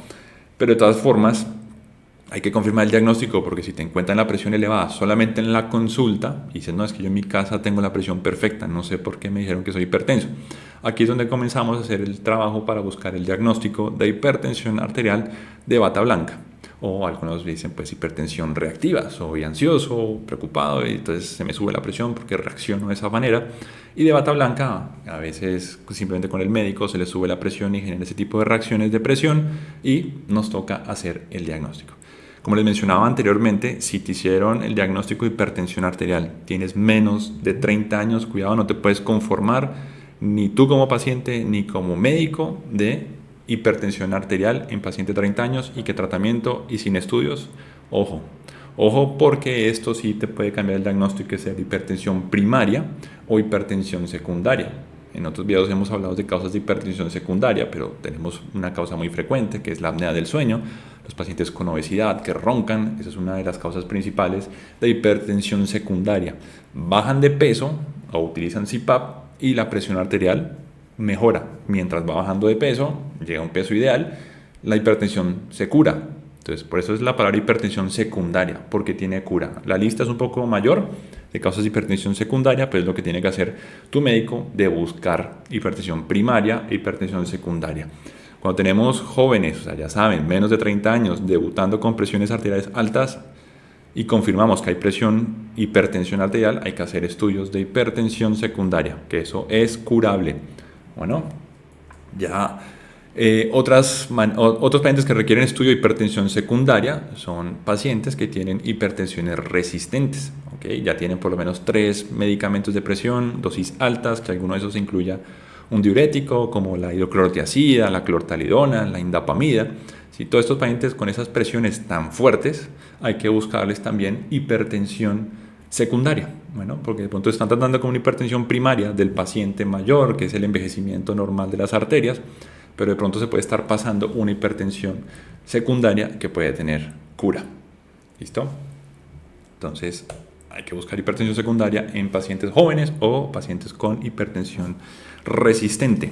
Pero de todas formas, hay que confirmar el diagnóstico, porque si te encuentran la presión elevada solamente en la consulta y dices, no, es que yo en mi casa tengo la presión perfecta, no sé por qué me dijeron que soy hipertenso. Aquí es donde comenzamos a hacer el trabajo para buscar el diagnóstico de hipertensión arterial de bata blanca. O algunos dicen pues hipertensión reactiva, soy ansioso, preocupado y entonces se me sube la presión porque reacciono de esa manera. Y de bata blanca, a veces simplemente con el médico se le sube la presión y genera ese tipo de reacciones de presión y nos toca hacer el diagnóstico. Como les mencionaba anteriormente, si te hicieron el diagnóstico de hipertensión arterial, tienes menos de 30 años, cuidado, no te puedes conformar ni tú como paciente ni como médico de hipertensión arterial en paciente de 30 años y que tratamiento y sin estudios. Ojo porque esto sí te puede cambiar el diagnóstico y ser hipertensión primaria o hipertensión secundaria. En otros videos hemos hablado de causas de hipertensión secundaria, pero tenemos una causa muy frecuente que es la apnea del sueño. Los pacientes con obesidad que roncan, esa es una de las causas principales de hipertensión secundaria. Bajan de peso o utilizan CPAP y la presión arterial mejora. Mientras va bajando de peso, llega a un peso ideal, la hipertensión se cura. Entonces, por eso es la palabra hipertensión secundaria, porque tiene cura. La lista es un poco mayor de causas de hipertensión secundaria, pero es lo que tiene que hacer tu médico de buscar hipertensión primaria e hipertensión secundaria. Cuando tenemos jóvenes, o sea, ya saben, menos de 30 años, debutando con presiones arteriales altas y confirmamos que hay hipertensión arterial, hay que hacer estudios de hipertensión secundaria, que eso es curable. Bueno, ya otros pacientes que requieren estudio de hipertensión secundaria son pacientes que tienen hipertensiones resistentes, ¿okay? Ya tienen por lo menos 3 medicamentos de presión, dosis altas, que alguno de esos incluya un diurético como la hidroclorotiazida, la clortalidona, la indapamida. Si todos estos pacientes con esas presiones tan fuertes, hay que buscarles también hipertensión secundaria. Bueno, porque de pronto están tratando con una hipertensión primaria del paciente mayor, que es el envejecimiento normal de las arterias, pero de pronto se puede estar pasando una hipertensión secundaria que puede tener cura. ¿Listo? Entonces, hay que buscar hipertensión secundaria en pacientes jóvenes o pacientes con hipertensión resistente.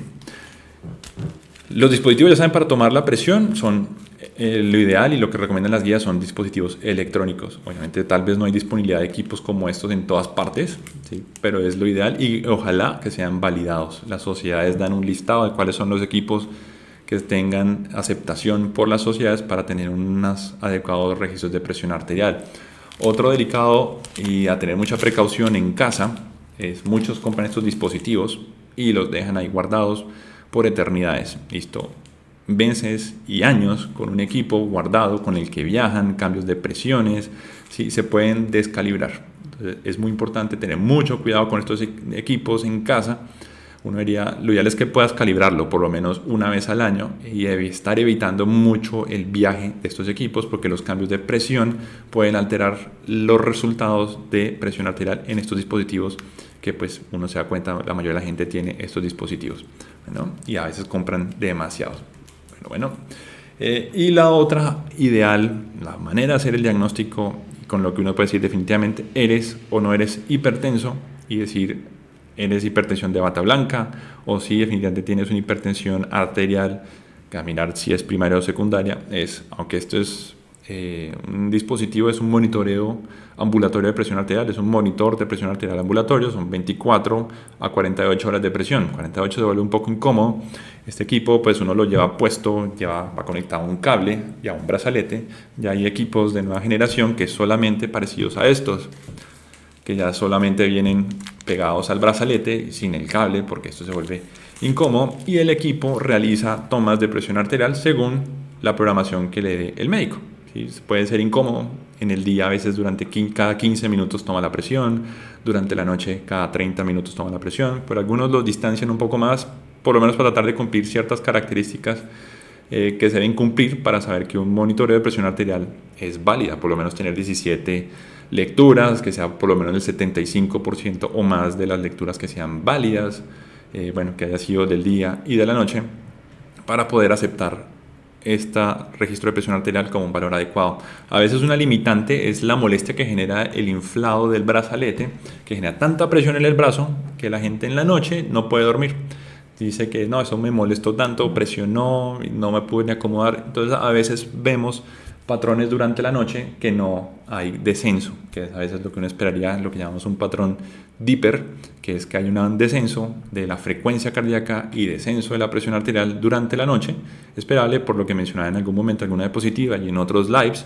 Los dispositivos, ya saben, para tomar la presión son lo ideal y lo que recomiendan las guías son dispositivos electrónicos. Obviamente tal vez no hay disponibilidad de equipos como estos en todas partes, ¿sí? Pero es lo ideal y ojalá que sean validados. Las sociedades dan un listado de cuáles son los equipos que tengan aceptación por las sociedades para tener unos adecuados registros de presión arterial. Otro delicado y a tener mucha precaución en casa es muchos compran estos dispositivos y los dejan ahí guardados por eternidades. Listo, meses y años con un equipo guardado con el que viajan, cambios de presiones, ¿sí? Se pueden descalibrar. Entonces, es muy importante tener mucho cuidado con estos equipos en casa. Uno diría, lo ideal es que puedas calibrarlo por lo menos una vez al año y estar evitando mucho el viaje de estos equipos porque los cambios de presión pueden alterar los resultados de presión arterial en estos dispositivos que pues uno se da cuenta, la mayoría de la gente tiene estos dispositivos, ¿no? Y a veces compran demasiados. Bueno. Y la otra ideal, la manera de hacer el diagnóstico con lo que uno puede decir definitivamente eres o no eres hipertenso y decir eres hipertensión de bata blanca o si definitivamente tienes una hipertensión arterial, que mirar si es primaria o secundaria, es, aunque esto es un dispositivo, es un monitoreo ambulatorio de presión arterial, es un monitor de presión arterial ambulatorio, son 24 a 48 horas de presión, 48 se vuelve un poco incómodo. Este equipo pues uno lo lleva puesto, va conectado a un cable y a un brazalete. Ya hay equipos de nueva generación que solamente parecidos a estos, que ya solamente vienen pegados al brazalete sin el cable porque esto se vuelve incómodo y el equipo realiza tomas de presión arterial según la programación que le dé el médico. ¿Sí? Puede ser incómodo, en el día a veces cada 15 minutos toma la presión, durante la noche cada 30 minutos toma la presión, pero algunos los distancian un poco más, por lo menos para tratar de cumplir ciertas características que se deben cumplir para saber que un monitoreo de presión arterial es válida, por lo menos tener 17 lecturas, que sea por lo menos el 75% o más de las lecturas que sean válidas, que haya sido del día y de la noche, para poder aceptar este registro de presión arterial como un valor adecuado. A veces una limitante es la molestia que genera el inflado del brazalete, que genera tanta presión en el brazo que la gente en la noche no puede dormir. Dice que no, eso me molestó tanto, presionó, no me pude ni acomodar. Entonces a veces vemos patrones durante la noche que no hay descenso, que es a veces lo que uno esperaría, lo que llamamos un patrón Dipper, que es que hay un descenso de la frecuencia cardíaca y descenso de la presión arterial durante la noche, esperable por lo que mencionaba en algún momento, alguna diapositiva y en otros lives,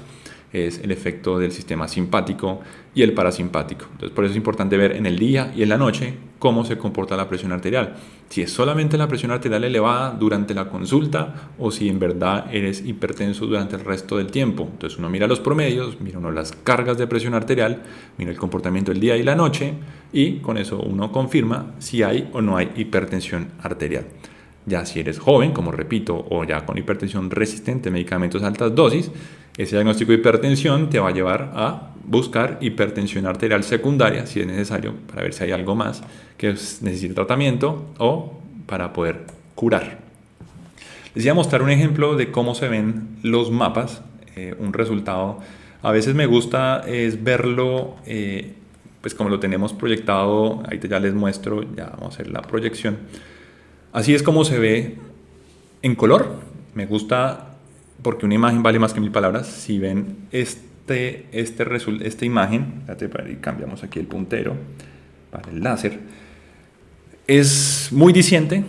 es el efecto del sistema simpático y el parasimpático. Entonces, por eso es importante ver en el día y en la noche cómo se comporta la presión arterial. Si es solamente la presión arterial elevada durante la consulta o si en verdad eres hipertenso durante el resto del tiempo. Entonces uno mira los promedios, mira uno las cargas de presión arterial, mira el comportamiento del día y la noche y con eso uno confirma si hay o no hay hipertensión arterial. Ya si eres joven, como repito, o ya con hipertensión resistente, medicamentos a altas dosis, ese diagnóstico de hipertensión te va a llevar a buscar hipertensión arterial secundaria, si es necesario, para ver si hay algo más que necesite tratamiento o para poder curar. Les voy a mostrar un ejemplo de cómo se ven los mapas, un resultado. A veces me gusta es verlo, pues como lo tenemos proyectado, ahí ya les muestro, ya vamos a hacer la proyección. Así es como se ve en color. Me gusta porque una imagen vale más que 1000 palabras. Si ven esta imagen, cambiamos aquí el puntero para el láser, es muy diciente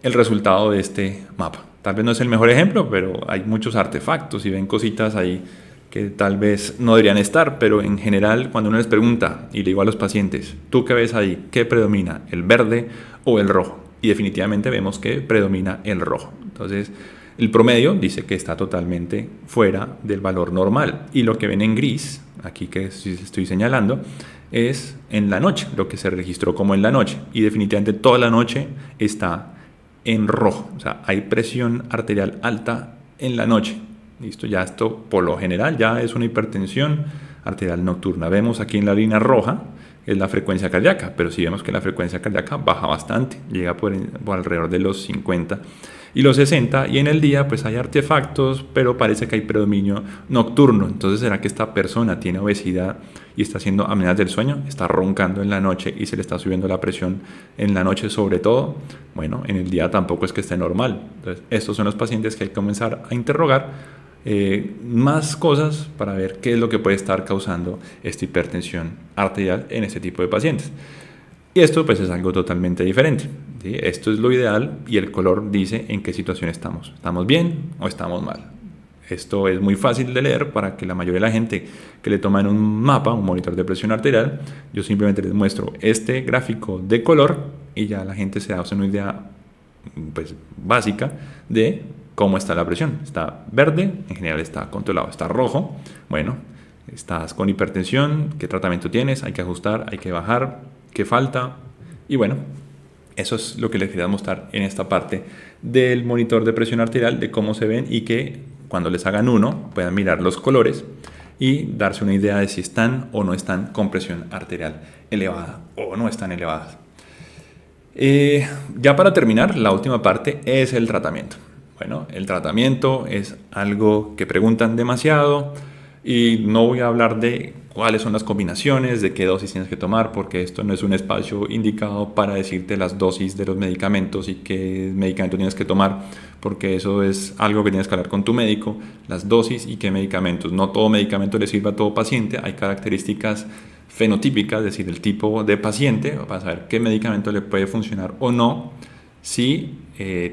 el resultado de este mapa. Tal vez no es el mejor ejemplo, pero hay muchos artefactos y ven cositas ahí que tal vez no deberían estar, pero en general cuando uno les pregunta y le digo a los pacientes, ¿tú qué ves ahí? ¿Qué predomina? ¿El verde o el rojo? Y definitivamente vemos que predomina el rojo. Entonces, el promedio dice que está totalmente fuera del valor normal. Y lo que ven en gris, aquí que estoy señalando, es en la noche, lo que se registró como en la noche. Y definitivamente toda la noche está en rojo. O sea, hay presión arterial alta en la noche. Listo, ya esto por lo general ya es una hipertensión arterial nocturna. Vemos aquí en la línea roja es la frecuencia cardíaca, pero si vemos que la frecuencia cardíaca baja bastante, llega por alrededor de los 50 y los 60, y en el día pues hay artefactos, pero parece que hay predominio nocturno. Entonces, ¿será que esta persona tiene obesidad y está haciendo apneas del sueño? ¿Está roncando en la noche y se le está subiendo la presión en la noche sobre todo? Bueno, en el día tampoco es que esté normal. Entonces, estos son los pacientes que hay que comenzar a interrogar más cosas para ver qué es lo que puede estar causando esta hipertensión arterial en este tipo de pacientes. Y esto pues es algo totalmente diferente, ¿sí? Esto es lo ideal y el color dice en qué situación estamos. ¿Estamos bien o estamos mal? Esto es muy fácil de leer para que la mayoría de la gente que le toman un mapa, un monitor de presión arterial, yo simplemente les muestro este gráfico de color y ya la gente se hace una idea pues básica de cómo está la presión. Está verde, en general está controlado. Está rojo, bueno, estás con hipertensión, ¿qué tratamiento tienes? Hay que ajustar, hay que bajar, ¿qué falta? Y bueno, eso es lo que les quería mostrar en esta parte del monitor de presión arterial, de cómo se ven y que cuando les hagan uno puedan mirar los colores y darse una idea de si están o no están con presión arterial elevada o no están elevadas. Ya para terminar, la última parte es el tratamiento. Bueno, el tratamiento es algo que preguntan demasiado y no voy a hablar de cuáles son las combinaciones, de qué dosis tienes que tomar, porque esto no es un espacio indicado para decirte las dosis de los medicamentos y qué medicamento tienes que tomar, porque eso es algo que tienes que hablar con tu médico, las dosis y qué medicamentos. No todo medicamento le sirve a todo paciente, hay características fenotípicas, es decir, el tipo de paciente, para saber qué medicamento le puede funcionar o no si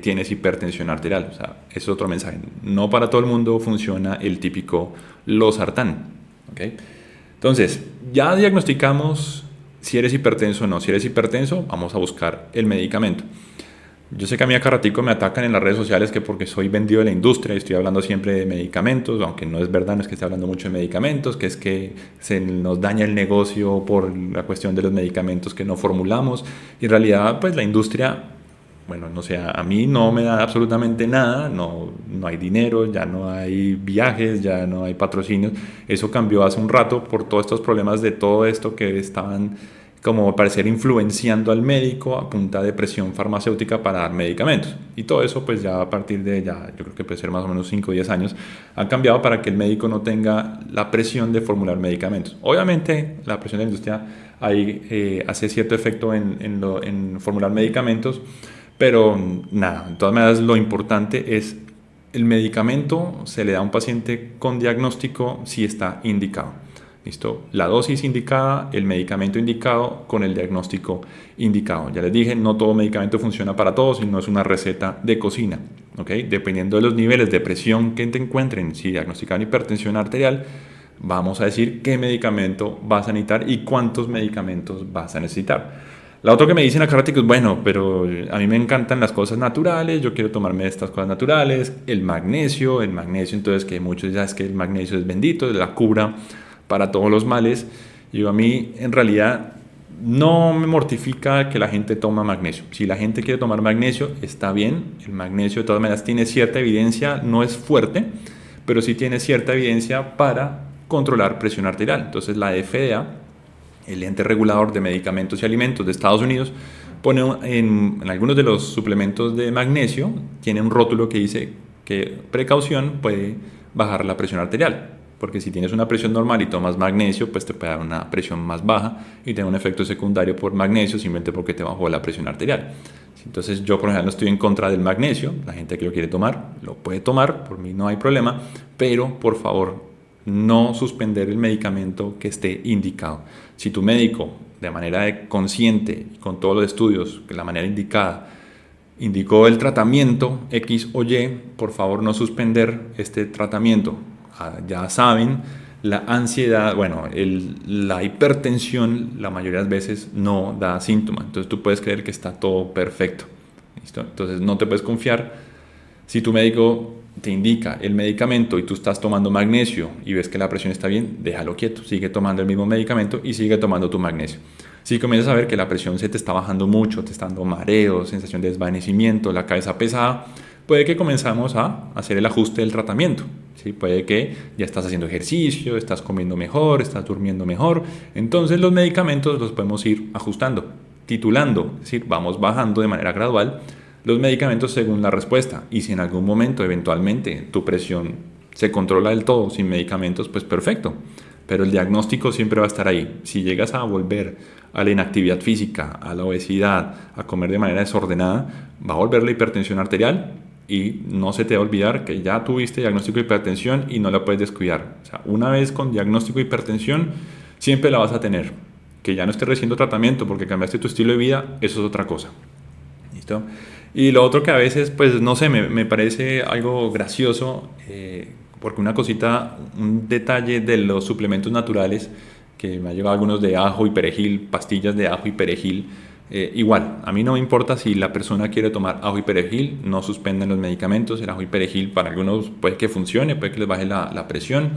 tienes hipertensión arterial. O sea, ese es otro mensaje. No para todo el mundo funciona el típico losartán. ¿Okay? Entonces, ya diagnosticamos si eres hipertenso o no. Si eres hipertenso, vamos a buscar el medicamento. Yo sé que a mí acá ratico me atacan en las redes sociales que porque soy vendido de la industria y estoy hablando siempre de medicamentos, aunque no es verdad, no es que esté hablando mucho de medicamentos, que es que se nos daña el negocio por la cuestión de los medicamentos que no formulamos. Y en realidad, pues la industria, bueno, no sé, a mí no me da absolutamente nada, no hay dinero, ya no hay viajes, ya no hay patrocinios. Eso cambió hace un rato por todos estos problemas de todo esto que estaban como parecer influenciando al médico a punta de presión farmacéutica para dar medicamentos. Y todo eso pues ya a partir de ya, yo creo que puede ser más o menos 5 o 10 años, ha cambiado para que el médico no tenga la presión de formular medicamentos. Obviamente la presión de la industria ahí hace cierto efecto en formular medicamentos, pero nada, de todas maneras lo importante es el medicamento se le da a un paciente con diagnóstico si está indicado. ¿Listo? La dosis indicada, el medicamento indicado con el diagnóstico indicado. Ya les dije, no todo medicamento funciona para todos y no es una receta de cocina. ¿Okay? Dependiendo de los niveles de presión que te encuentren, si diagnostican hipertensión arterial, vamos a decir qué medicamento vas a necesitar y cuántos medicamentos vas a necesitar. La otra que me dicen acá rato es, bueno, pero a mí me encantan las cosas naturales, yo quiero tomarme estas cosas naturales, el magnesio, entonces que muchos ya es que el magnesio es bendito, es la cura para todos los males. Y a mí en realidad no me mortifica que la gente toma magnesio. Si la gente quiere tomar magnesio, está bien. El magnesio de todas maneras tiene cierta evidencia, no es fuerte, pero sí tiene cierta evidencia para controlar presión arterial. Entonces la FDA, el ente regulador de medicamentos y alimentos de Estados Unidos, pone en algunos de los suplementos de magnesio, tiene un rótulo que dice que precaución puede bajar la presión arterial. Porque si tienes una presión normal y tomas magnesio, pues te puede dar una presión más baja y tener un efecto secundario por magnesio simplemente porque te bajó la presión arterial. Entonces yo por ejemplo no estoy en contra del magnesio, la gente que lo quiere tomar, lo puede tomar, por mí no hay problema, pero por favor no suspender el medicamento que esté indicado. Si tu médico de manera consciente y con todos los estudios, de la manera indicada, indicó el tratamiento X o Y, por favor no suspender este tratamiento. Ya saben, la ansiedad, bueno, la hipertensión la mayoría de las veces no da síntomas. Entonces tú puedes creer que está todo perfecto. ¿Listo? Entonces no te puedes confiar. Si tu médico te indica el medicamento y tú estás tomando magnesio y ves que la presión está bien, déjalo quieto. Sigue tomando el mismo medicamento y sigue tomando tu magnesio. Si comienzas a ver que la presión se te está bajando mucho, te está dando mareos, sensación de desvanecimiento, la cabeza pesada, puede que comenzamos a hacer el ajuste del tratamiento. ¿Sí? Puede que ya estás haciendo ejercicio, estás comiendo mejor, estás durmiendo mejor. Entonces los medicamentos los podemos ir ajustando, titulando, es decir, vamos bajando de manera gradual los medicamentos según la respuesta. Y si en algún momento eventualmente tu presión se controla del todo sin medicamentos, pues perfecto. Pero el diagnóstico siempre va a estar ahí. Si llegas a volver a la inactividad física, a la obesidad, a comer de manera desordenada, va a volver la hipertensión arterial. Y no se te va a olvidar que ya tuviste diagnóstico de hipertensión y no la puedes descuidar. O sea, una vez con diagnóstico de hipertensión, siempre la vas a tener. Que ya no estés recibiendo tratamiento porque cambiaste tu estilo de vida, eso es otra cosa. ¿Listo? Y lo otro que a veces, pues no sé, me parece algo gracioso, porque una cosita, un detalle de los suplementos naturales, que me ha llegado algunos de ajo y perejil, pastillas de ajo y perejil. Igual, a mí no me importa si la persona quiere tomar ajo y perejil, no suspendan los medicamentos. El ajo y perejil para algunos puede que funcione, puede que les baje la presión.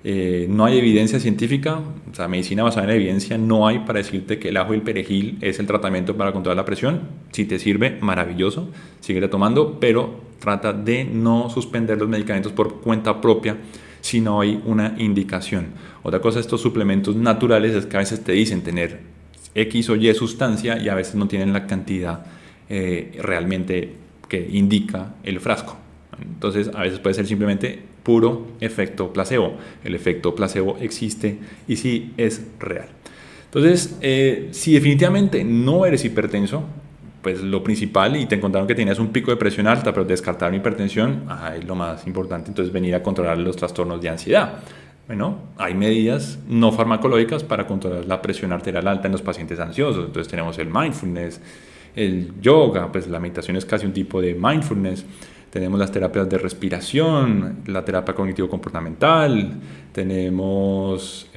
No hay evidencia científica, o sea, medicina basada en evidencia no hay para decirte que el ajo y el perejil es el tratamiento para controlar la presión. Si te sirve, maravilloso, síguele tomando, pero trata de no suspender los medicamentos por cuenta propia si no hay una indicación. Otra cosa de estos suplementos naturales es que a veces te dicen tener X o Y sustancia y a veces no tienen la cantidad realmente que indica el frasco. Entonces a veces puede ser simplemente puro efecto placebo. El efecto placebo existe y sí es real. Entonces, si definitivamente no eres hipertenso, pues lo principal, y te encontraron que tenías un pico de presión alta, pero descartaron hipertensión, es lo más importante, entonces venir a controlar los trastornos de ansiedad. Bueno, hay medidas no farmacológicas para controlar la presión arterial alta en los pacientes ansiosos. Entonces tenemos el mindfulness, el yoga, pues la meditación es casi un tipo de mindfulness. Tenemos las terapias de respiración, la terapia cognitivo-comportamental, tenemos,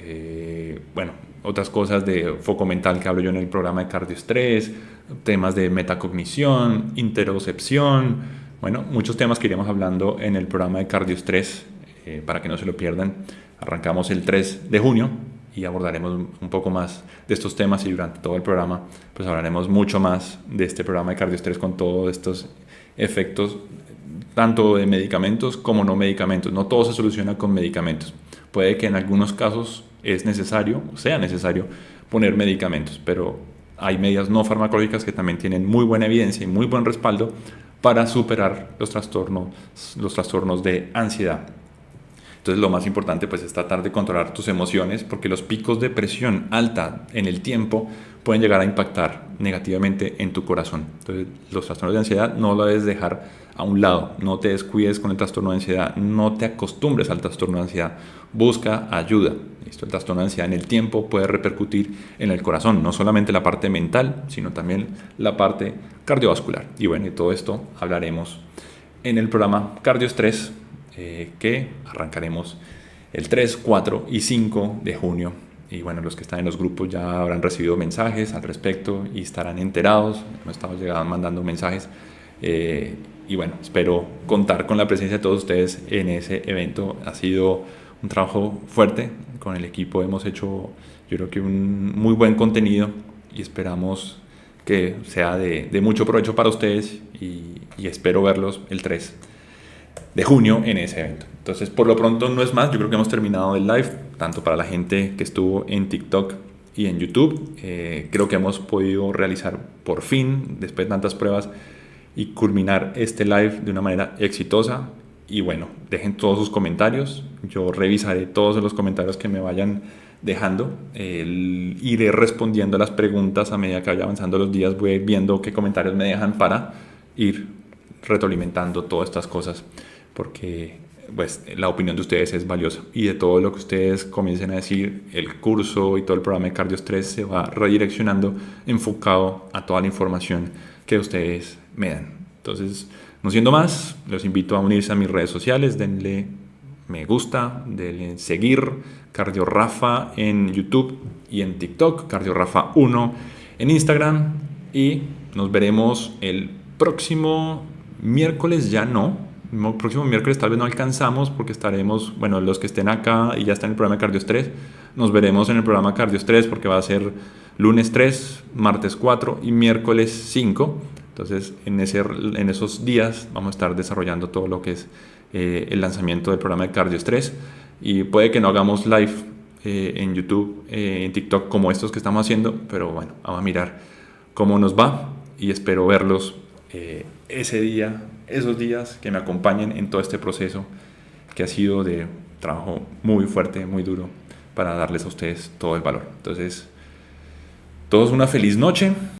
otras cosas de foco mental que hablo yo en el programa de cardioestrés, temas de metacognición, interocepción, bueno, muchos temas que iremos hablando en el programa de cardioestrés, para que no se lo pierdan. Arrancamos el 3 de junio y abordaremos un poco más de estos temas y durante todo el programa pues hablaremos mucho más de este programa de cardioestrés con todos estos efectos tanto de medicamentos como no medicamentos. No todo se soluciona con medicamentos. Puede que en algunos casos es necesario, o sea necesario, poner medicamentos, pero hay medidas no farmacológicas que también tienen muy buena evidencia y muy buen respaldo para superar los trastornos de ansiedad. Entonces lo más importante pues es tratar de controlar tus emociones, porque los picos de presión alta en el tiempo pueden llegar a impactar negativamente en tu corazón. Entonces los trastornos de ansiedad no lo debes dejar a un lado, no te descuides con el trastorno de ansiedad, no te acostumbres al trastorno de ansiedad, busca ayuda. ¿Listo? El trastorno de ansiedad en el tiempo puede repercutir en el corazón, no solamente la parte mental, sino también la parte cardiovascular. Y bueno, de todo esto hablaremos en el programa Cardioestrés, que arrancaremos el 3, 4 y 5 de junio. Y bueno, los que están en los grupos ya habrán recibido mensajes al respecto y estarán enterados. Me estamos mandando mensajes. Y bueno, espero contar con la presencia de todos ustedes en ese evento. Ha sido un trabajo fuerte. Con el equipo hemos hecho, yo creo que un muy buen contenido y esperamos que sea de mucho provecho para ustedes y espero verlos el 3 de junio en ese evento. Entonces, por lo pronto no es más. Yo creo que hemos terminado el live, tanto para la gente que estuvo en TikTok y en YouTube. Creo que hemos podido realizar por fin, después de tantas pruebas, y culminar este live de una manera exitosa. Y bueno, dejen todos sus comentarios. Yo revisaré todos los comentarios que me vayan dejando. Iré respondiendo a las preguntas a medida que vaya avanzando los días. Voy a ir viendo qué comentarios me dejan para ir retroalimentando todas estas cosas, porque pues la opinión de ustedes es valiosa, y de todo lo que ustedes comiencen a decir, el curso y todo el programa de Cardiostress se va redireccionando enfocado a toda la información que ustedes me dan. Entonces, no siendo más, los invito a unirse a mis redes sociales. Denle me gusta, denle seguir, CardioRafa en YouTube y en TikTok, CardioRafa1 en Instagram, y nos veremos el próximo miércoles. Ya no, el próximo miércoles tal vez no alcanzamos porque estaremos, bueno, los que estén acá y ya están en el programa de Cardiostress, nos veremos en el programa Cardiostress porque va a ser lunes 3, martes 4 y miércoles 5. Entonces, en esos días vamos a estar desarrollando todo lo que es el lanzamiento del programa de Cardiostress, y puede que no hagamos live en YouTube, en TikTok como estos que estamos haciendo, pero bueno, vamos a mirar cómo nos va y espero verlos ese día, esos días, que me acompañen en todo este proceso que ha sido de trabajo muy fuerte, muy duro, para darles a ustedes todo el valor. Entonces, todos una feliz noche.